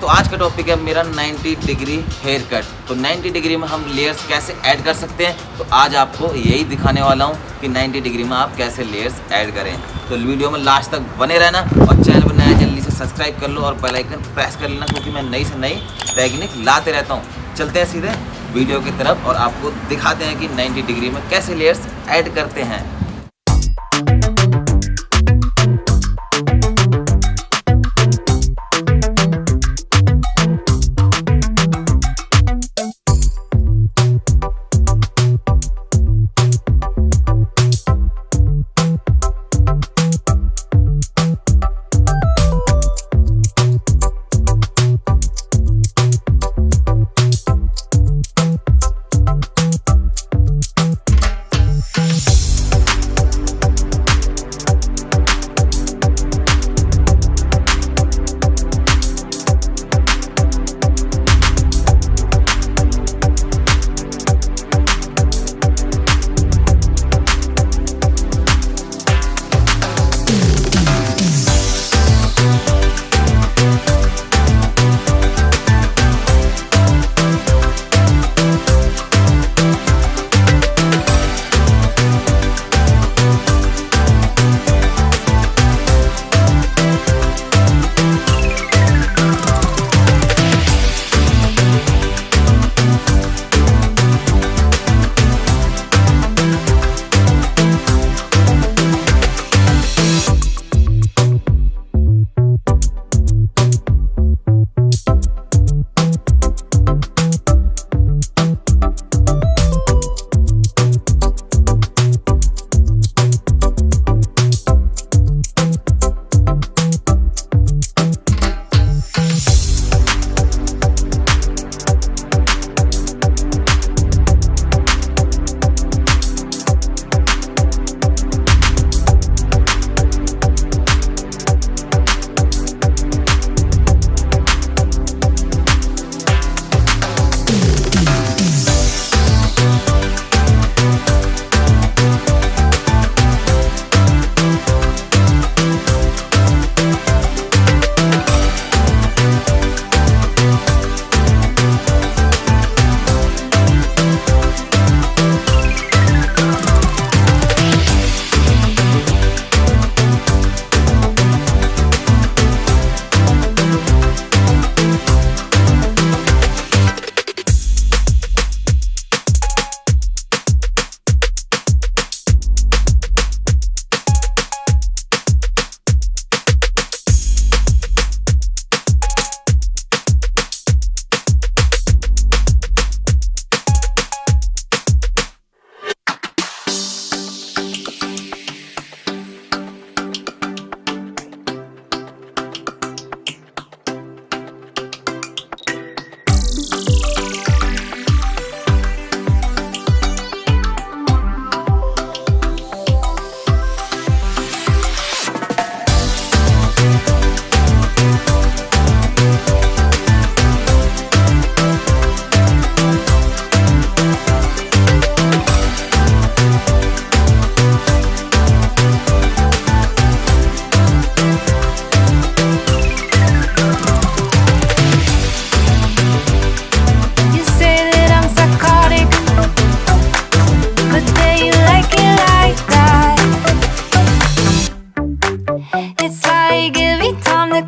तो आज का टॉपिक है मेरा 90 डिग्री हेयर कट। तो 90 डिग्री में हम लेयर्स कैसे ऐड कर सकते हैं, तो आज आपको यही दिखाने वाला हूँ कि 90 डिग्री में आप कैसे लेयर्स ऐड करें। तो वीडियो में लास्ट तक बने रहना और चैनल पर नया जल्दी से सब्सक्राइब कर लो और बेल आइकन प्रेस कर लेना, क्योंकि मैं नई से नई टेक्निक लाते रहता हूँ। चलते हैं सीधे वीडियो की तरफ और आपको दिखाते हैं कि 90 डिग्री में कैसे लेयर्स ऐड करते हैं।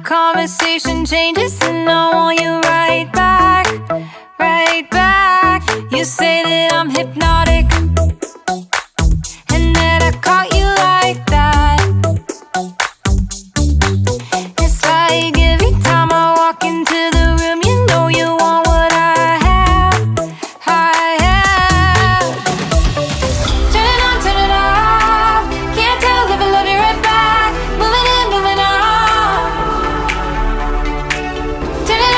Conversation changes and I want you right back, right back. You say that I'm hypnotic and that I caught you like that. It's like every time I walk into the room, you know you want what I have, I have. Turn it on, turn it off. Can't tell if I love you right back. Moving in, moving on. Turn it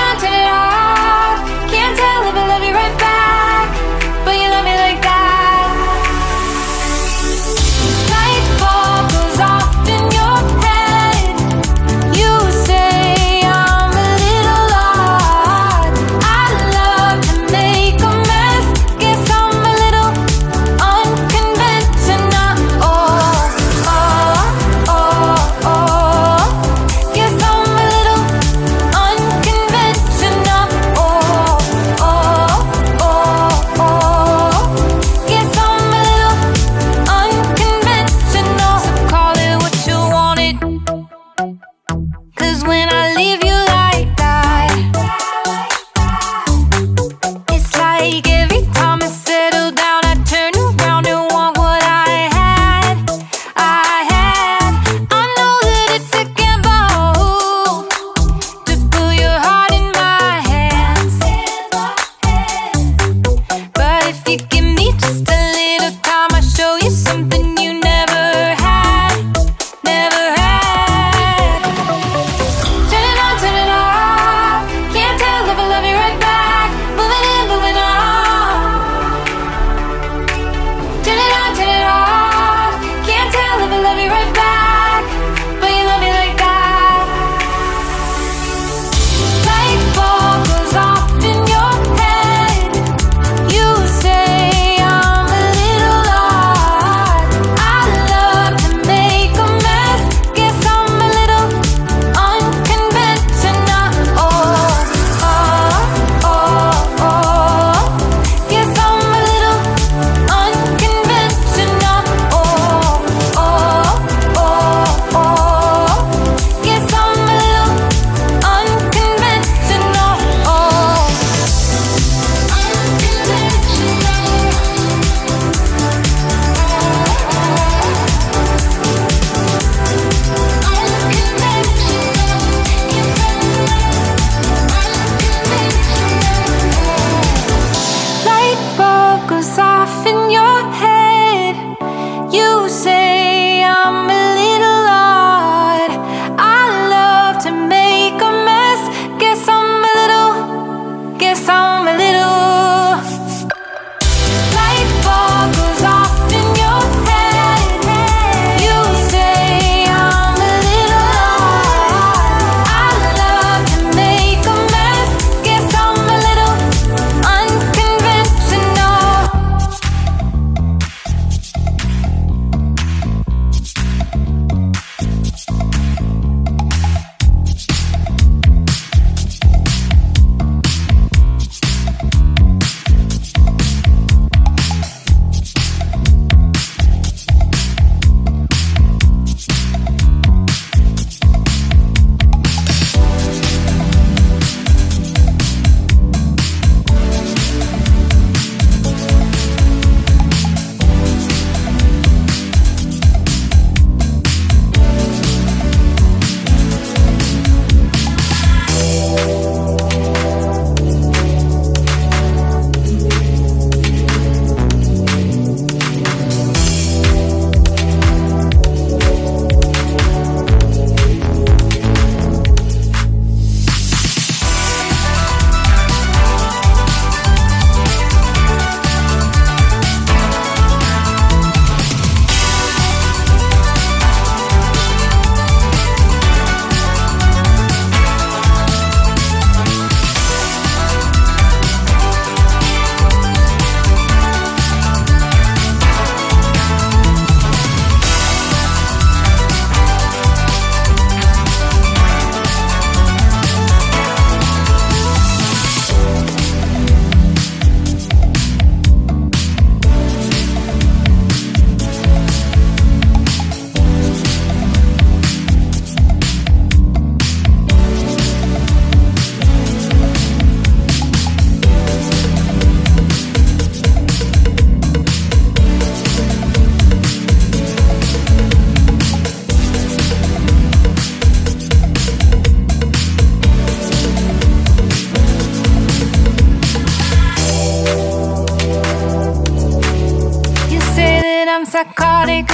psychotic,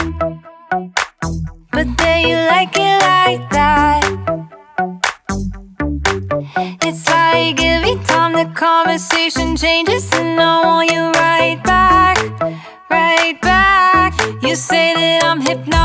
but there you like it like that. It's like every time the conversation changes, and I want you right back, right back. You say that I'm hypnotized,